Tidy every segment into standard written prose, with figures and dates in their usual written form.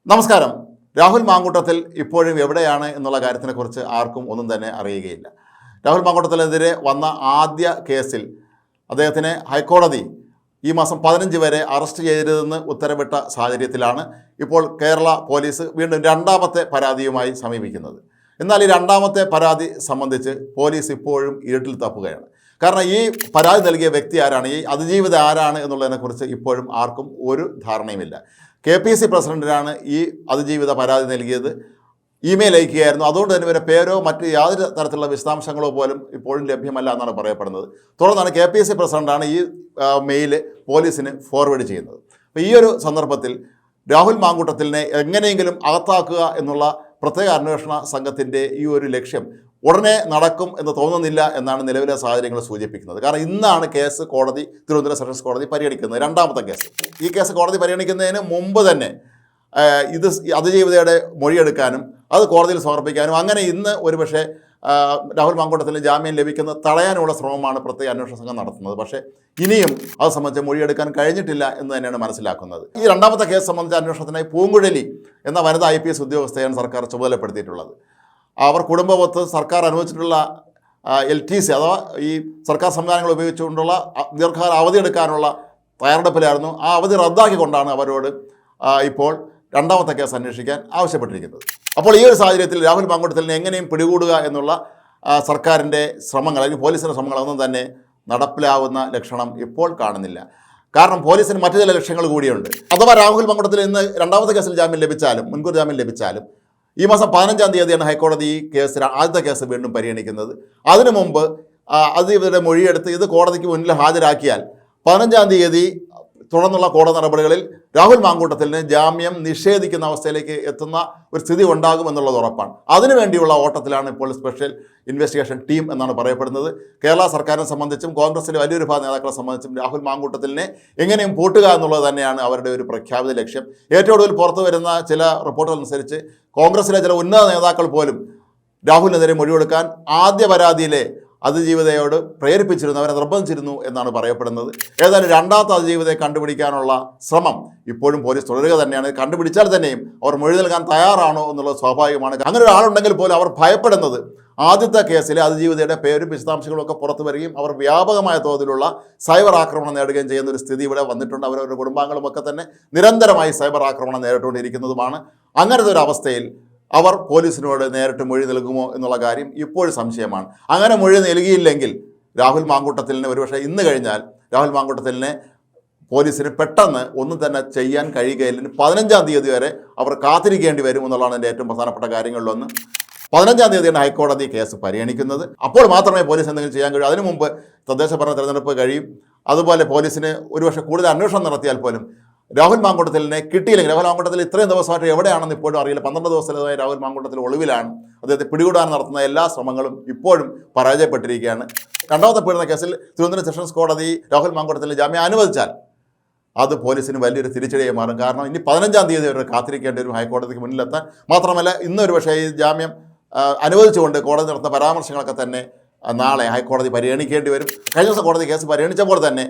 നമസ്കാരം. രാഹുൽ മാങ്കൂട്ടത്തിൽ ഇപ്പോഴും എവിടെയാണ് എന്നുള്ള കാര്യത്തിനെക്കുറിച്ച് ആർക്കും ഒന്നും തന്നെ അറിയുകയില്ല. രാഹുൽ മാങ്കൂട്ടത്തിനെതിരെ വന്ന ആദ്യ കേസിൽ അദ്ദേഹത്തിനെ ഹൈക്കോടതി ഈ മാസം 15 വരെ അറസ്റ്റ് ചെയ്യരുതെന്ന് ഉത്തരവിട്ട സാഹചര്യത്തിലാണ് ഇപ്പോൾ കേരള പോലീസ് വീണ്ടും രണ്ടാമത്തെ പരാതിയുമായി സമീപിക്കുന്നത്. എന്നാൽ ഈ രണ്ടാമത്തെ പരാതി സംബന്ധിച്ച് പോലീസ് ഇപ്പോഴും ഇരുട്ടിൽ തപ്പുകയാണ്. കാരണം ഈ പരാതി നൽകിയ വ്യക്തി ആരാണ്, ഈ അതിജീവിത ആരാണ് എന്നുള്ളതിനെക്കുറിച്ച് ഇപ്പോഴും ആർക്കും ഒരു ധാരണയുമില്ല. KPC പ്രസിഡന്റിനാണ് ഈ അതിജീവിത പരാതി നൽകിയത്. ഇമെയിൽ അയക്കുകയായിരുന്നു. അതുകൊണ്ട് തന്നെ ഇവരെ പേരോ മറ്റ് യാതൊരു തരത്തിലുള്ള വിശദാംശങ്ങളോ പോലും ഇപ്പോഴും ലഭ്യമല്ല എന്നാണ് പറയപ്പെടുന്നത്. തുടർന്നാണ് KPC പ്രസിഡന്റാണ് ഈ മെയിൽ പോലീസിന് ഫോർവേഡ് ചെയ്യുന്നത്. അപ്പോൾ ഈ ഒരു സന്ദർഭത്തിൽ രാഹുൽ മാങ്കൂട്ടത്തിലിനെ എങ്ങനെയെങ്കിലും അകത്താക്കുക എന്നുള്ള പ്രത്യേക അന്വേഷണ സംഘത്തിൻ്റെ ഈ ഒരു ലക്ഷ്യം ഉടനെ നടക്കും എന്ന് തോന്നുന്നില്ല എന്നാണ് നിലവിലെ സാഹചര്യങ്ങൾ സൂചിപ്പിക്കുന്നത്. കാരണം ഇന്നാണ് കേസ് തിരുവനന്തപുരം സെഷൻസ് കോടതി പരിഗണിക്കുന്നത്, രണ്ടാമത്തെ കേസ്. ഈ കേസ് കോടതി പരിഗണിക്കുന്നതിന് മുമ്പ് തന്നെ ഇത് അതിജീവിതയുടെ മൊഴിയെടുക്കാനും അത് കോടതിയിൽ സമർപ്പിക്കാനും അങ്ങനെ ഇന്ന് ഒരുപക്ഷെ രാഹുൽ മാങ്കൂട്ടത്തിന് ജാമ്യം ലഭിക്കുന്നത് തടയാനുള്ള ശ്രമമാണ് പ്രത്യേക അന്വേഷണ സംഘം നടത്തുന്നത്. പക്ഷേ ഇനിയും അത് സംബന്ധിച്ച് മൊഴിയെടുക്കാൻ കഴിഞ്ഞിട്ടില്ല എന്ന് തന്നെയാണ് മനസ്സിലാക്കുന്നത്. ഈ രണ്ടാമത്തെ കേസ് സംബന്ധിച്ച അന്വേഷണത്തിനായി പൂങ്കുഴലി എന്ന വനിതാ IPS ഉദ്യോഗസ്ഥയാണ് സർക്കാർ ചുമതലപ്പെടുത്തിയിട്ടുള്ളത്. അവർ കുടുംബപത്ത് സർക്കാർ അനുവദിച്ചിട്ടുള്ള LTC അഥവാ ഈ സർക്കാർ സംവിധാനങ്ങൾ ഉപയോഗിച്ചുകൊണ്ടുള്ള ദീർഘകാല അവധി എടുക്കാനുള്ള തയ്യാറെടുപ്പിലായിരുന്നു. ആ അവധി റദ്ദാക്കിക്കൊണ്ടാണ് അവരോട് ഇപ്പോൾ രണ്ടാമത്തെ കേസ് അന്വേഷിക്കാൻ ആവശ്യപ്പെട്ടിരിക്കുന്നത്. അപ്പോൾ ഈ ഒരു സാഹചര്യത്തിൽ രാഹുൽ മാങ്കൂട്ടത്തിലിനെ എങ്ങനെയും പിടികൂടുക എന്നുള്ള സർക്കാരിൻ്റെ ശ്രമങ്ങൾ അല്ലെങ്കിൽ പോലീസിൻ്റെ ശ്രമങ്ങളൊന്നും തന്നെ നടപ്പിലാവുന്ന ലക്ഷണം ഇപ്പോൾ കാണുന്നില്ല. കാരണം പോലീസിന് മറ്റു ചില ലക്ഷ്യങ്ങൾ കൂടിയുണ്ട്. അഥവാ രാഹുൽ മാങ്കൂട്ടത്തിൽ ഇന്ന് രണ്ടാമത്തെ കേസിൽ ജാമ്യം ലഭിച്ചാലും മുൻകൂർ ജാമ്യം ലഭിച്ചാലും ഈ മാസം 15-ാം തീയതിയാണ് ഹൈക്കോടതി ഈ കേസ് ആദ്യത്തെ കേസ് വീണ്ടും പരിഗണിക്കുന്നത്. അതിനു മുമ്പ് അതിജീവിതയുടെ മൊഴിയെടുത്ത് ഇത് കോടതിക്ക് മുന്നിൽ ഹാജരാക്കിയാൽ 15-ാം തീയതി തുടർന്നുള്ള കോടതി നടപടികളിൽ രാഹുൽ മാങ്കൂട്ടത്തിന് ജാമ്യം നിഷേധിക്കുന്ന അവസ്ഥയിലേക്ക് എത്തുന്ന ഒരു സ്ഥിതി ഉണ്ടാകുമെന്നുള്ളത് ഉറപ്പാണ്. അതിനുവേണ്ടിയുള്ള ഓട്ടത്തിലാണ് ഇപ്പോൾ സ്പെഷ്യൽ ഇൻവെസ്റ്റിഗേഷൻ ടീം എന്നാണ് പറയപ്പെടുന്നത്. കേരള സർക്കാരിനെ സംബന്ധിച്ചും കോൺഗ്രസിലെ വലിയൊരു ഭാഗം നേതാക്കളെ സംബന്ധിച്ചും രാഹുൽ മാങ്കൂട്ടത്തിനെ എങ്ങനെയും പൂട്ടുക എന്നുള്ളത് തന്നെയാണ് അവരുടെ ഒരു പ്രഖ്യാപിത ലക്ഷ്യം. ഏറ്റവും കൂടുതൽ പുറത്തു വരുന്ന ചില റിപ്പോർട്ടുകൾ അനുസരിച്ച് കോൺഗ്രസിലെ ചില ഉന്നത നേതാക്കൾ പോലും രാഹുലിനെതിരെ മൊഴിയെടുക്കാൻ ആദ്യ പരാതിയിലെ അതിജീവിതയോട് പ്രേരിപ്പിച്ചിരുന്നു, അവരെ നിർബന്ധിച്ചിരുന്നു എന്നാണ് പറയപ്പെടുന്നത്. ഏതായാലും രണ്ടാമത്തെ അതിജീവിതയെ കണ്ടുപിടിക്കാനുള്ള ശ്രമം ഇപ്പോഴും പോലീസ് തുടരുക തന്നെയാണ്. കണ്ടുപിടിച്ചാൽ തന്നെയും അവർ മൊഴി നൽകാൻ തയ്യാറാണോ എന്നുള്ളത് സ്വാഭാവികമാണ്. അങ്ങനെ ഒരാളുണ്ടെങ്കിൽ പോലും അവർ ഭയപ്പെടുന്നത് ആദ്യത്തെ കേസിലെ അതിജീവിതയുടെ പേരും വിശദാംശങ്ങളും ഒക്കെ പുറത്തു വരികയും അവർ വ്യാപകമായ തോതിലുള്ള സൈബർ ആക്രമണം നേടുകയും ചെയ്യുന്ന ഒരു സ്ഥിതി ഇവിടെ വന്നിട്ടുണ്ട്. അവരവരുടെ കുടുംബാംഗങ്ങളുമൊക്കെ തന്നെ നിരന്തരമായി സൈബർ ആക്രമണം നേരിട്ടുകൊണ്ടിരിക്കുന്നതുമാണ്. അങ്ങനത്തെ ഒരു അവസ്ഥയിൽ അവർ പോലീസിനോട് നേരിട്ട് മൊഴി നൽകുമോ എന്നുള്ള കാര്യം ഇപ്പോഴും സംശയമാണ്. അങ്ങനെ മൊഴി നൽകിയില്ലെങ്കിൽ രാഹുൽ മാങ്കൂട്ടത്തിലിനെ ഒരുപക്ഷെ ഇന്ന് കഴിഞ്ഞാൽ രാഹുൽ മാങ്കൂട്ടത്തിലിനെ പോലീസിന് പെട്ടെന്ന് ഒന്നും തന്നെ ചെയ്യാൻ കഴിയുകയില്ല. 15-ാം തീയതി വരെ അവർ കാത്തിരിക്കേണ്ടി വരും എന്നുള്ളതാണ് എൻ്റെ ഏറ്റവും പ്രധാനപ്പെട്ട കാര്യങ്ങളിലൊന്ന്. 15-ാം തീയതിയാണ് ഹൈക്കോടതി കേസ് പരിഗണിക്കുന്നത്. അപ്പോൾ മാത്രമേ പോലീസ് എന്തെങ്കിലും ചെയ്യാൻ കഴിയൂ. അതിനു മുമ്പ് തദ്ദേശ ഭരണ തെരഞ്ഞെടുപ്പ് കഴിയും. അതുപോലെ പോലീസിന് ഒരുപക്ഷെ കൂടുതൽ അന്വേഷണം നടത്തിയാൽ പോലും രാഹുൽ മാങ്കൂട്ടത്തിലിനെ കിട്ടിയില്ലെങ്കിൽ, രാഹുൽ മാങ്കൂട്ടത്തിൽ ഇത്രയും ദിവസമായിട്ട് എവിടെയാണെന്ന് ഇപ്പോഴും അറിയില്ല. 12 ദിവസത്തിലായി രാഹുൽ മാങ്കൂട്ടത്തിൽ ഒളിവിലാണ്. അദ്ദേഹത്തെ പിടികൂടാൻ നടത്തുന്ന എല്ലാ ശ്രമങ്ങളും ഇപ്പോഴും പരാജയപ്പെട്ടിരിക്കുകയാണ്. രണ്ടാമത്തെ പീഡന കേസിൽ തിരുവനന്തപുരം സെഷൻസ് കോടതി രാഹുൽ മാങ്കൂട്ടത്തിന് ജാമ്യം അനുവദിച്ചാൽ അത് പോലീസിന് വലിയൊരു തിരിച്ചടിയായി മാറും. കാരണം ഇനി 15-ാം തീയതി വരെ കാത്തിരിക്കേണ്ടി വരും ഹൈക്കോടതിക്ക് മുന്നിലെത്താൻ. മാത്രമല്ല ഇന്നൊരു പക്ഷേ ഈ ജാമ്യം അനുവദിച്ചുകൊണ്ട് കോടതി നടത്തുന്ന പരാമർശങ്ങളൊക്കെ തന്നെ നാളെ ഹൈക്കോടതി പരിഗണിക്കേണ്ടി വരും. കഴിഞ്ഞ ദിവസം കോടതി കേസ് പരിഗണിച്ചപ്പോൾ തന്നെ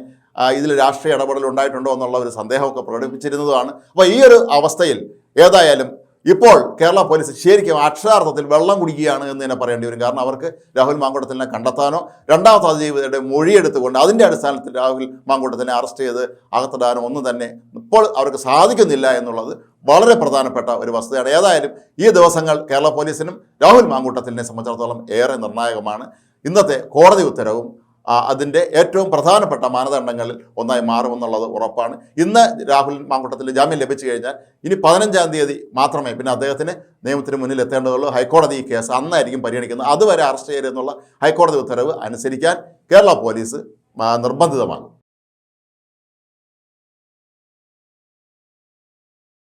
ഇതിൽ രാഷ്ട്രീയ ഇടപെടൽ ഉണ്ടായിട്ടുണ്ടോ എന്നുള്ള ഒരു സന്ദേഹമൊക്കെ പ്രകടിപ്പിച്ചിരുന്നതുമാണ്. അപ്പോൾ ഈ ഒരു അവസ്ഥയിൽ ഏതായാലും ഇപ്പോൾ കേരള പോലീസ് ശരിക്കും അക്ഷരാർത്ഥത്തിൽ വെള്ളം കുടിക്കുകയാണ് എന്ന് തന്നെ പറയേണ്ടി വരും. കാരണം അവർക്ക് രാഹുൽ മാങ്കൂട്ടത്തിനെ കണ്ടെത്താനോ രണ്ടാമത്തെ അതിജീവിതയുടെ മൊഴിയെടുത്തുകൊണ്ട് അതിൻ്റെ അടിസ്ഥാനത്തിൽ രാഹുൽ മാങ്കൂട്ടത്തിനെ അറസ്റ്റ് ചെയ്ത് അകത്തിടാനോ ഒന്നും തന്നെ ഇപ്പോൾ അവർക്ക് സാധിക്കുന്നില്ല എന്നുള്ളത് വളരെ പ്രധാനപ്പെട്ട ഒരു വസ്തുതയാണ്. ഏതായാലും ഈ ദിവസങ്ങൾ കേരള പോലീസിനും രാഹുൽ മാങ്കൂട്ടത്തിനെ സംബന്ധിച്ചിടത്തോളം ഏറെ നിർണായകമാണ്. ഇന്നത്തെ കോടതി ഉത്തരവും അതിൻ്റെ ഏറ്റവും പ്രധാനപ്പെട്ട മാനദണ്ഡങ്ങളിൽ ഒന്നായി മാറുമെന്നുള്ളത് ഉറപ്പാണ്. ഇന്ന് രാഹുൽ മാങ്കൂട്ടത്തിൽ ജാമ്യം ലഭിച്ചു കഴിഞ്ഞാൽ ഇനി 15-ാം തീയതി മാത്രമേ പിന്നെ അദ്ദേഹത്തിന് നിയമത്തിന് മുന്നിൽ എത്തേണ്ടതുള്ളൂ. ഹൈക്കോടതി ഈ കേസ് അന്നായിരിക്കും പരിഗണിക്കുന്നത്. അതുവരെ അറസ്റ്റ് ചെയ്തെന്നുള്ള ഹൈക്കോടതി ഉത്തരവ് അനുസരിക്കാൻ കേരള പോലീസ് നിർബന്ധിതമാകും.